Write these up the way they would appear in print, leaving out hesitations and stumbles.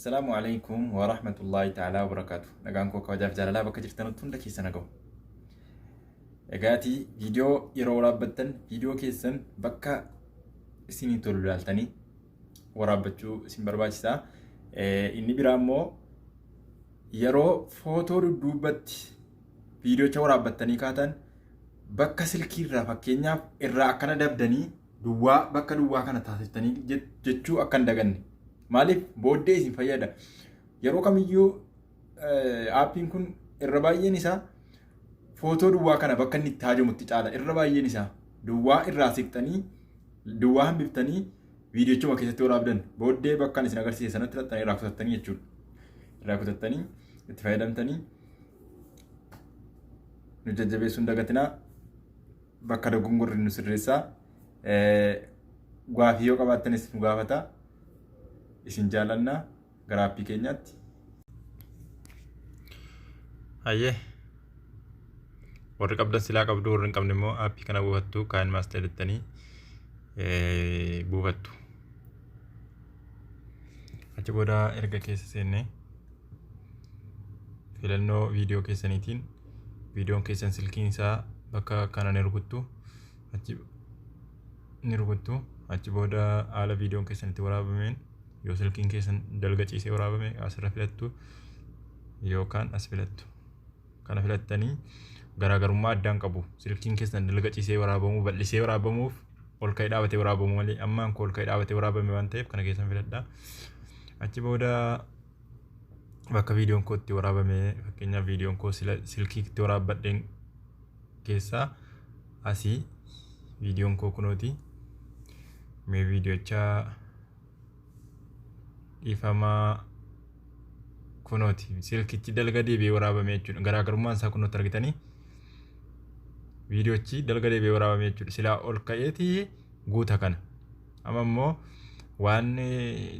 السلام عليكم ورحمة الله تعالى وبركاته. نجانكو كوجاف جلالا بكجرتنا تunda keessa nagahu. Egaati video yeroo waraabbattan video keessan bakka isinii tolu ilaaltanii waraabbachuu isin barbaachisa. Inni biraa immoo yeroo footoo dudduubatti video cha waraabbattanii kaatan bakka silkii irraa fakkeenyaaf irraa akkana dabdanii duwwaa bakka duwwaa kana taasistanii jechuu akkan daganne. Maalif booddee isin fayyada. Yeroo kamiyyuu aappiin kun irra baay'een isaa footoo duwwaa kana bakka inni itti haajamutti caala. Irra baay'een isaa duwwaa irraa siqtanii duwwaa hambiftanii viidiyoochuma keessatti waraabdan booddee bakka isin agarsiise sanatti laxxanii irraa kutattanii jechuudha. Irraa kutattanii itti fayyadamtanii nu jajjabeessuun dagatinaa bakka dogongorri nu sirreessaa. Gaaffii yoo qabaattanis nu gaafata. Isin jaalanna gara aappii keenyaatti. Hayyee warri qabdan silaa qabdu warri hin qabne immoo aappii kana buufattu kaan maasta jedhattanii buufattu. Achi booda erga keessa seenne filannoo viidiyoo keessaniitiin viidiyoon keessan silkiin isaa bakka kana ni rukuttu. Achi booda haala viidiyoon keessan itti waraabameen yoo silkiin keessan dalga ciisee waraabame asirra filattu yookaan as filattu. Kana filattanii garaagarummaa addaan qabu. Silkiin keessan dalga ciisee waraabamuu bal'isee waraabamuuf ol ka'ee dhaabatee waraabamuu malee ammaan ol ka'ee dhaabatee waraabame waan ta'eef kana keessan filadhaa. Achi booda bakka viidiyoon koo itti waraabame fakkeenyaaf viidiyoon koo silkii itti waraabbadheen keessaa asii viidiyoon koo kunooti. Mee viidiyochaa ifamaa kunooti silkichi dalga deebi'ee waraabame jechuudha. Garaagarummaan isaa kunooti argitanii viidiyoochi dalga deebi'ee waraabame jechuudha. Silaa ol ka'eeti guuta kana. Amma immoo waan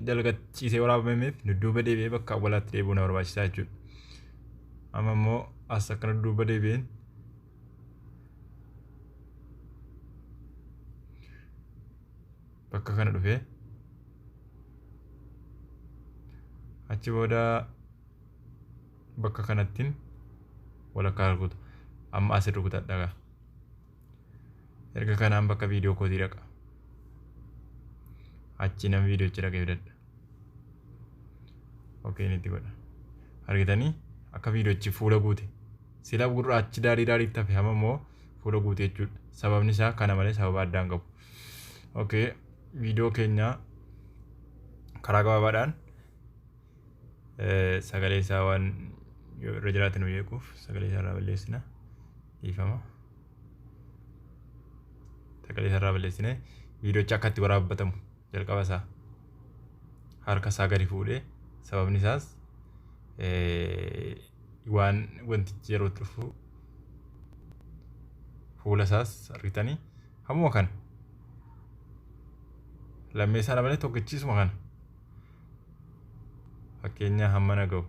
dalga ciisee waraabameef dudduuba deebi'ee bakka awwaalaatti deebi'uu na barbaachisaa jechuudha. Amma immoo as akkana dudduuba deebi'een bakka kana dhufee achi booda bakka kanattiin walakkaa rukuta. Amma asirra rukutadha. Erga kanaan bakka viidiyoo kootii dhaqa. Achi nama viidiyoochi dhaqee fidadha. Okey inni itti godha. Argitanii akka viidiyoochi fuula guute. Sila gurraachi daarii tafe amma immoo fuula guute jechuudha. Sababni isaa kana malee sababa addaan qabu. Okey viidiyoo keenya karaa gabaabaadhaan sagalee isaa waan irra jiraate nu beekuuf sagalee isaa irraa balleessina. Dhiifama. Sagalee isaa irraa balleessine viidiyoochi akka itti waraabbatamu jalqaba isaa harka isaa gadi fuudhee sababni isaas waan wantichi yeroo dhufu fuula isaas argitanii hammuma kana lammeessaa dabalee tokkichiisuma kana fakkeenya hammana ga'u.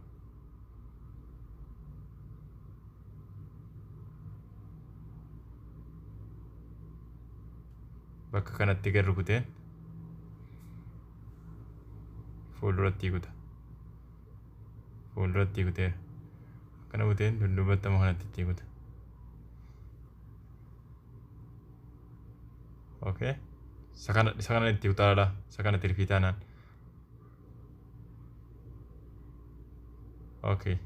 Bakka kanatti gad rukuteen fuulduratti guuta. Fuulduratti guuteera. Akkana guuteen dudduubatti amma kanatti guuta. Okey. Sakana itti utaalaa. Sakana itti rifiitaanaan. Okey.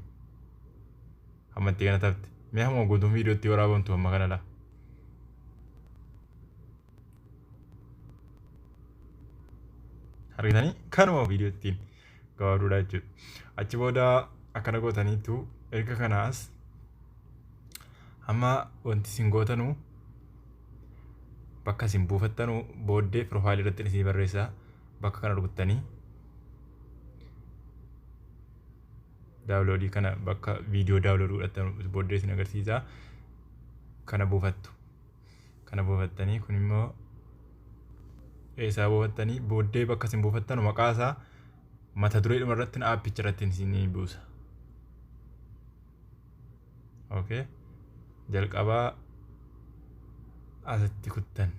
Amma itti kana taphte. Mee hamma guutuun viidiyoo itti waraabamtu amma kana laa. Argitanii kanuma viidiyoo ittiin gabaabaadha jechuudha. Achi booda akkana gootaniitu erga kanaas amma wanti isin gootanu bakka isin buufattanu booddee piroofaayilii irratti isin barreessaa bakka kana rukuttanii daawunloodii kana bakka viidiyoo daawunloodii godhattan booddee isin agarsiisa. Kana buufattu. Kana buufattanii kun immoo eessaa buufattanii booddee bakka isin buufattanu maqaasaa mata dureedhuma irratti aappicha irratti isin buusa. Okey. Jalqabaa asitti kuttan.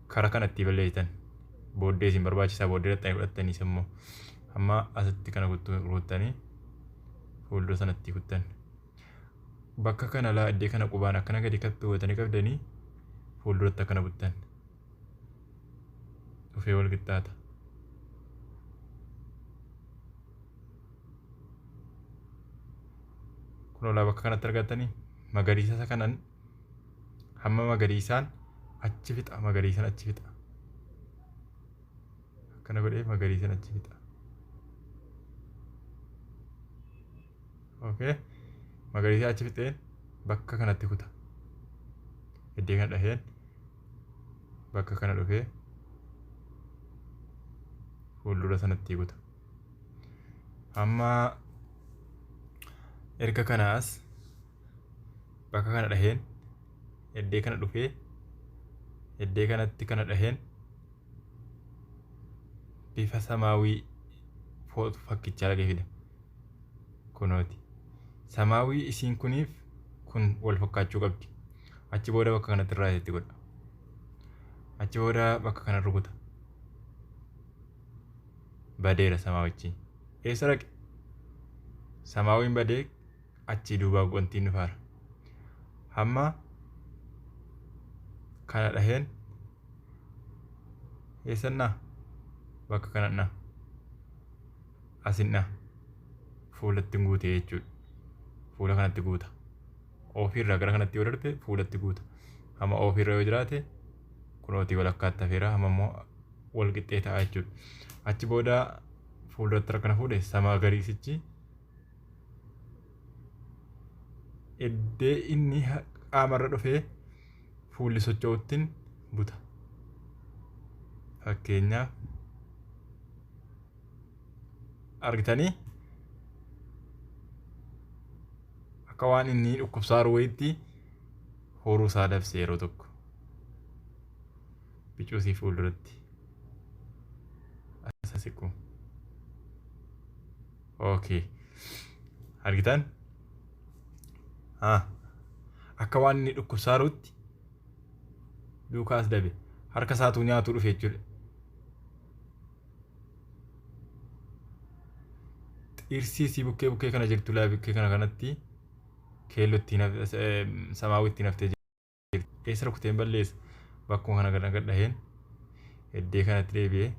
Karaa kanatti balleessitan. booddee isin barbaachisaa booddee irratti fudhattanii immoo amma asitti kana kuttanii fuuldura sanatti kuttan. Bakka kana laa iddee kana qubaan akkana gadi hubatanii qabdanii fuulduratti akkana buttan. Dhufee wal qixxaata. Kun olaa bakka kanatti argattanii magariisa isa kanan hamma magariisaan achi fixa magariisaan achi fixa. Akkana godhee magariisaan achi fixa. Okay. Magariisa achi fixeen bakka kanatti kuta. Iddee kana dhaheen bakka kana dhufee fuuldura sanatti kuta. Amma erga kanaas bakka kana dhaheen iddee kana dhufee iddee kanatti kana dhaheen bifa samaawii fakkichaa lagee fida. Kunooti. Samaawii isiin kuniif kun wal fakkaachuu qabdi. Achi booda bakka kanatti irraa itti godha. Achi booda bakka kana rukuta. Badeera samaawichi. Eessa dhaqe? Samaawiin badee achi duubaa wantiin dhufaara. Hamma kana dhaheen eessannaa? Bakka kanannaa. Asinnaa. Fuulatti guute jechuudha. Fuula kanatti guuta. Ofiirraa gara kanatti yoo darbe fuulatti guuta. Hamma ofiirra yoo jiraate kunootii walakkaatti hafeera hamma immoo wal qixxee ta'a jechuudha. Achi booda fuulduratti rakkana fuudhe magariisichi iddee inni qaamarra dhufee fuulli socho'uttiin buta. Fakkeenyaaf argitanii akka waan inni dhukkubsaaru wayitti horuu isaa dabse yeroo tokko bicuusii fuulduratti asa siqu. Okay. Argitan? Akka waan inni dhukkubsaarutti duukaas dabe harka isaatuu nyaatu dhufe jechuudha. Xiirsiisii bukkee kana jirtu laa bukkee kana kanatti keelloo ittiin samaawwi ittiin haftee jirti. Eessa rukuteen balleessa bakkuma kana gad dhaheen iddee kanatti deebi'ee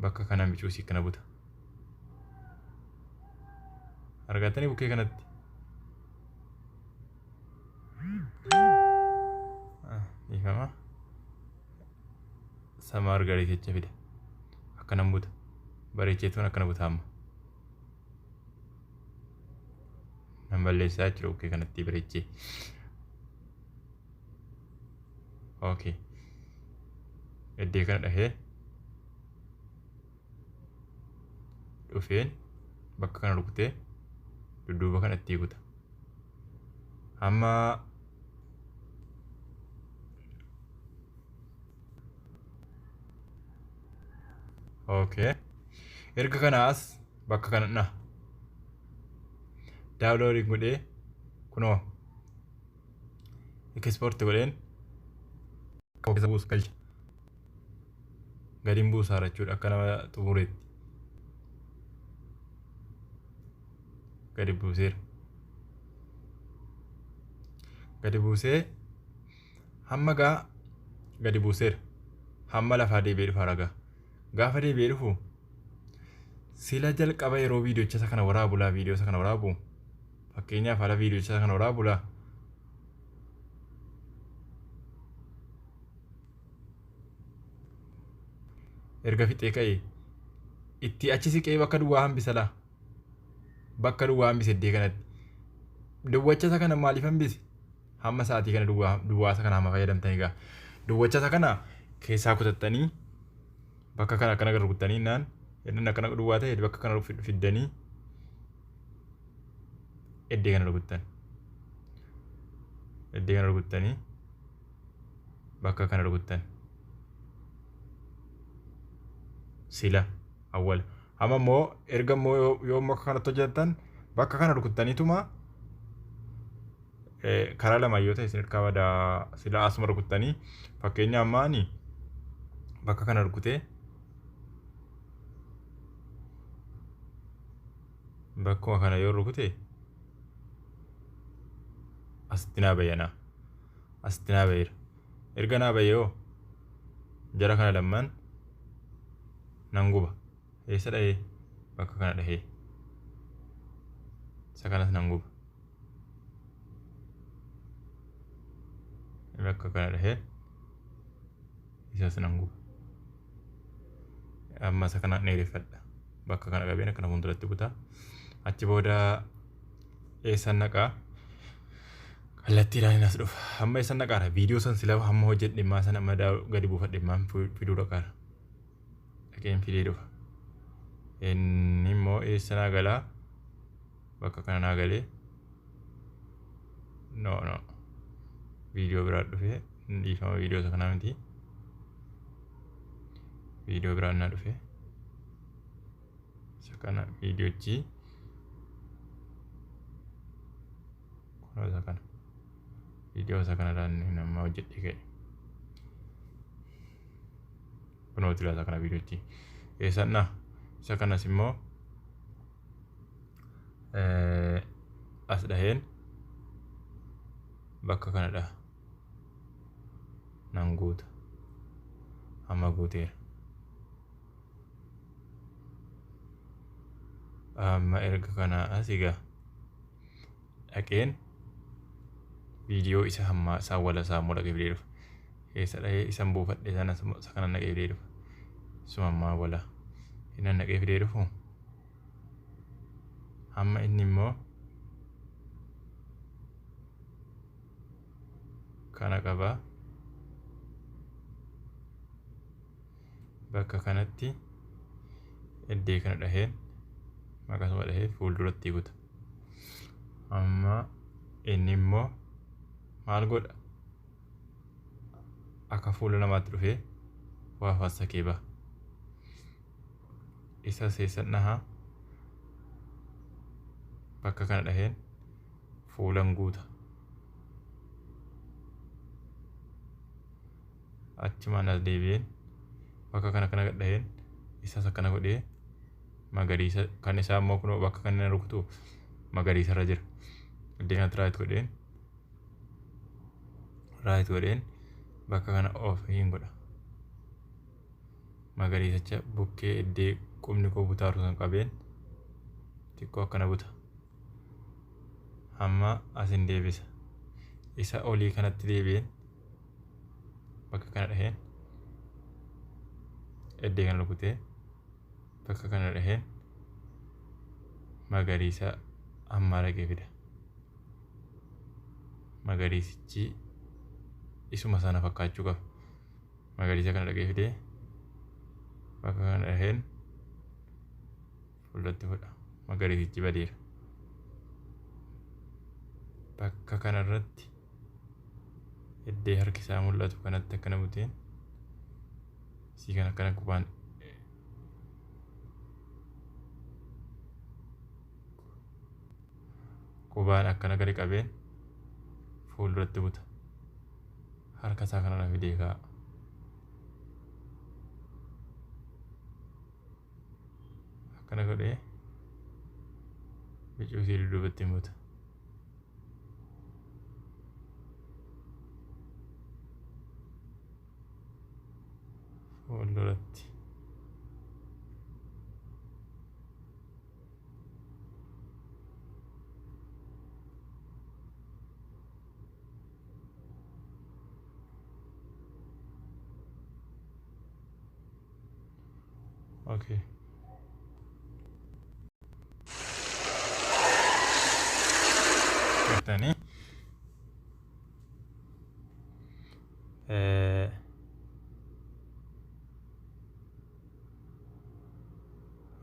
bakka kanaan bicuusii kana buta. Argatanii bukkee kanatti. Ifama sama argarii jecha fida. Akkanan buta. Bareecheetuun akkana buta amma. Nan balleessaa jira bukkee kanatti bareechee. Okay. Iddee kana dhahee dhufeen bakka kana rukutee dudduuba kanatti guuta. Amma okay. Erga kanaas bakka kana daawunloodiin godhee kunoo ekispoortii godheen keessa buusu galcha. Gadiin buusaa jechuudha akka nama xumureetti. Gadi buuseera. Gadi buusee hamma gadi buuseera. Hamma lafaa deebi'ee dhufa ragaa. Gaafa deebi'ee dhufu sila jalqaba yeroo viidiyoocha isa kana waraabulaa viidiyoo isa kana waraabu fakkeenyaaf haala viidiyoocha isa kana waraabulaa erga fixee ka'e itti achi siqee bakka duwwaa hambisalaa bakka duwwaa hambise iddee kanatti duwwacha isa kana maaliif hambise hamma sa'aatii kana duwwaa isa kana hamma fayyadamtanii gaa duwwacha isa kana keessaa kutattanii bakka kana akkana rukuttanii naan inni akkana duwwaa ta'e bakka kana fiddanii iddee kana rukuttan. Iddee kana rukuttanii bakka kana rukuttan. Sila awwal. Amma immoo erga immoo yoo bakka kanatti hojjetan bakka kana rukuttaniituma karaa lama yoo ta'e isin hirkaa badaa sila asuma rukuttanii fakkeenya ammaani bakka kana rukutee bakkuma kana yoo rukute asitti naa bayyana. Asitti naa bayyera. Erga naa bayyoo jara kana lammaan nan guba. Eessa dhahee bakka kana dhahee isa kanas nan guba. Bakka kana dhahee isas nan guba. Amma isa kana dheereffadha. Bakka kana qabeen akkana fuulduratti kutaa. Achi booda eessan naqaa kallattiidhaan as dhufa. Amma eessan naqaara viidiyoo san sila hamma hojjedhe dhimmaa sana madaa gadi buufadhe dhimmaan fiduu dhaqaara. Dhaqeen fidee dhufa. Inni immoo eessa naa galaa bakka kana naa galee no viidiyoo biraa dhufee dhiifama viidiyoo isa kanaa miti. Viidiyoo biraa naa dhufee isa kana viidiyoochi isa kana viidiyoo isa kanarraan nama hojjedhe ka'e kunooti laata kana viidiyoochi eessan isa kanas immoo as dhaheen bakka kanadha nan guuta amma guuteera. Amma erga kana asigaa dhaqeen viidiyoo isa hammaa isaan wala isaa immoo dhaqee fidee dhufa. Eessa dhahee isan buufadhe sana isa kana naqee fidee dhufa. Isuma ammaa wala inni naqee fidee dhufu amma inni immoo kana qabaa bakka kanatti eddee kana dhaheen maqasuma dhahee fuulduratti guuta. Amma inni immoo maal godha akka fuula namaatti dhufee waa fassakee ba'a. Isa seessan dhahaa bakka kana dhaheen fuulan guuta. Achumaan as deebi'een bakka kana dhaheen isas akkana godhee magariisa kan isaa immoo kunoo bakka kana rukutu magariisa irra jira. Deematti raayit godheen bakka kana of hin godha. Magariisicha bukkee iddee qubni koo butaaru san qabeen xiqqoo akkana buta. Amma asin deebisa. Isa olii kanatti deebi'een bakka kana dhaheen iddee kana rukutee bakka kana dhaheen magariisa ammaa dhaqee fida. Magariisichi isuma sana fakkaachuu qaba. Magariisa kana dhaqee fidee bakka kana dhaheen fuulduratti fudha. Magariisichi badeera. Bakka kanarratti iddee harki isaa mul'atu kanatti akkana buteen isii kan akkana qubaan akkana gadi qabeen fuulduratti buta. Harka isaa kanarra fidee kaa'a. Akkana godhee bicuu isii dudduubatti buta. Fuulduratti. Okay. Tani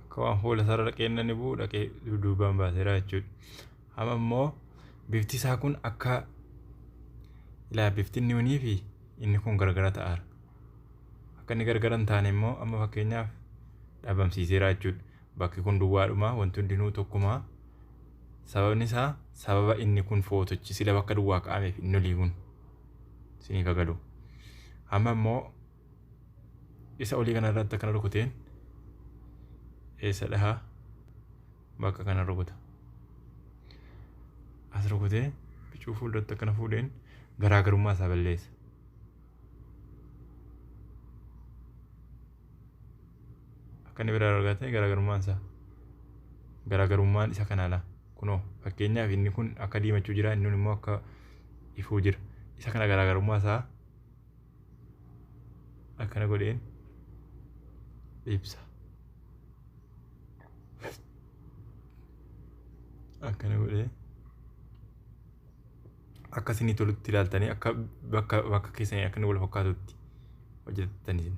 akka waan fuula isaarra dhaqeen namni bu'u dhaqee dudduubaan baaseera jechuudha. Amma immoo bifti isaa kun akka bifti inni unii fi inni kun gargara ta'aara. Akka inni gargara hin taane immoo amma fakkeenyaaf dhabamsiiseera jechuudha. Bakki kun duwwaadhuma wanti hundinuu tokkuma. Sababni isaa sababa inni kun footochi sila bakka duwwaa kaa'ameef inni olii kun siniif agalu. Amma immoo isa olii kana irratti akkana rukuteen eessa dhahaa bakka kana rukuta. As rukutee bicuu fuulduratti akkana fuudheen garaagarummaa isaa balleessa. Akka inni biraa argaa ta'e garaagarummaan isa kanaa laa kunoo fakkeenyaaf inni kun akka diimachuu jira inni immoo akka ifuu jira. Isa kana garaagarummaa isaa akkana godheen ibsa. Akkana godhee akka isinii tolutti ilaaltanii akka bakka keessanii akka inni wal fakkaatutti hojjettanii.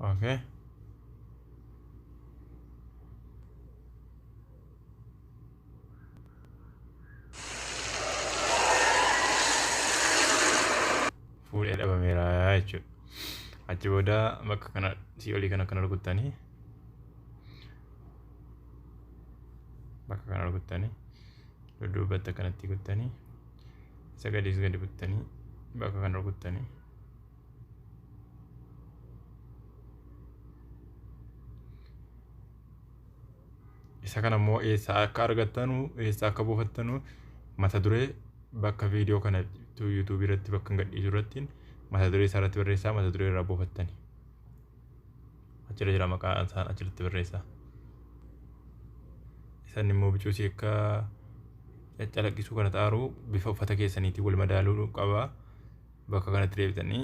Okay. Fuudhee dhabameera jechuudha. Achi booda bakka kana si olii kana rukuttanii bakka kana rukuttanii dudduubatti akkanatti kuttanii isa gadiis gadi kuttanii bakka kana rukuttanii isa kana immoo eessaa akka argattanu eessaa akka buufattanu mata duree bakka viidiyoo kana YouTube irratti bakka gadhiisu irratti mata duree isaa irratti barreessaa mata duree irraa buufattani. Achirra jira maqaan isaa achirratti barreessaa. Isaan immoo bicuusii akka caccalaqqisuu kana xaaruu bifa uffata keessaniitiin wal madaaluu qaba. Bakka kanatti deebitanii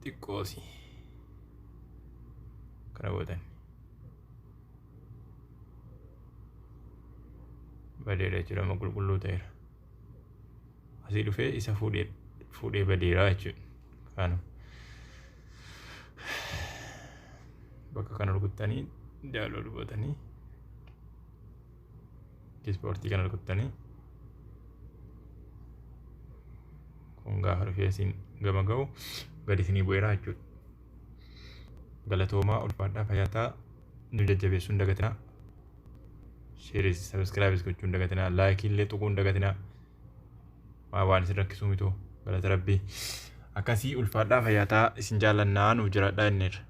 xiqqoosi kana gootan. Badeera jechuudha amma qulqulluu ta'eera. Asii dhufee isa fuudhee badeera jechuudha. Kana bakka kana rukuttanii daaloo dhugootanii ispoortii kana rukuttanii kun gaafa dhufee isin gama ga'u gadi isinii bu'eera jechuudha. Galatoomaa ulfaadhaa fayyataa nu jajjabeessuu hin dagatinaa. Share subscribe gochuu hin dagatinaa. Like illee tuquu hin dagatinaa. Waan isin rakkisuu mitu galata rabbii. Akkasii ulfaadhaa fayyataa isin jaallannaa nuuf jiraadhaa inneerra.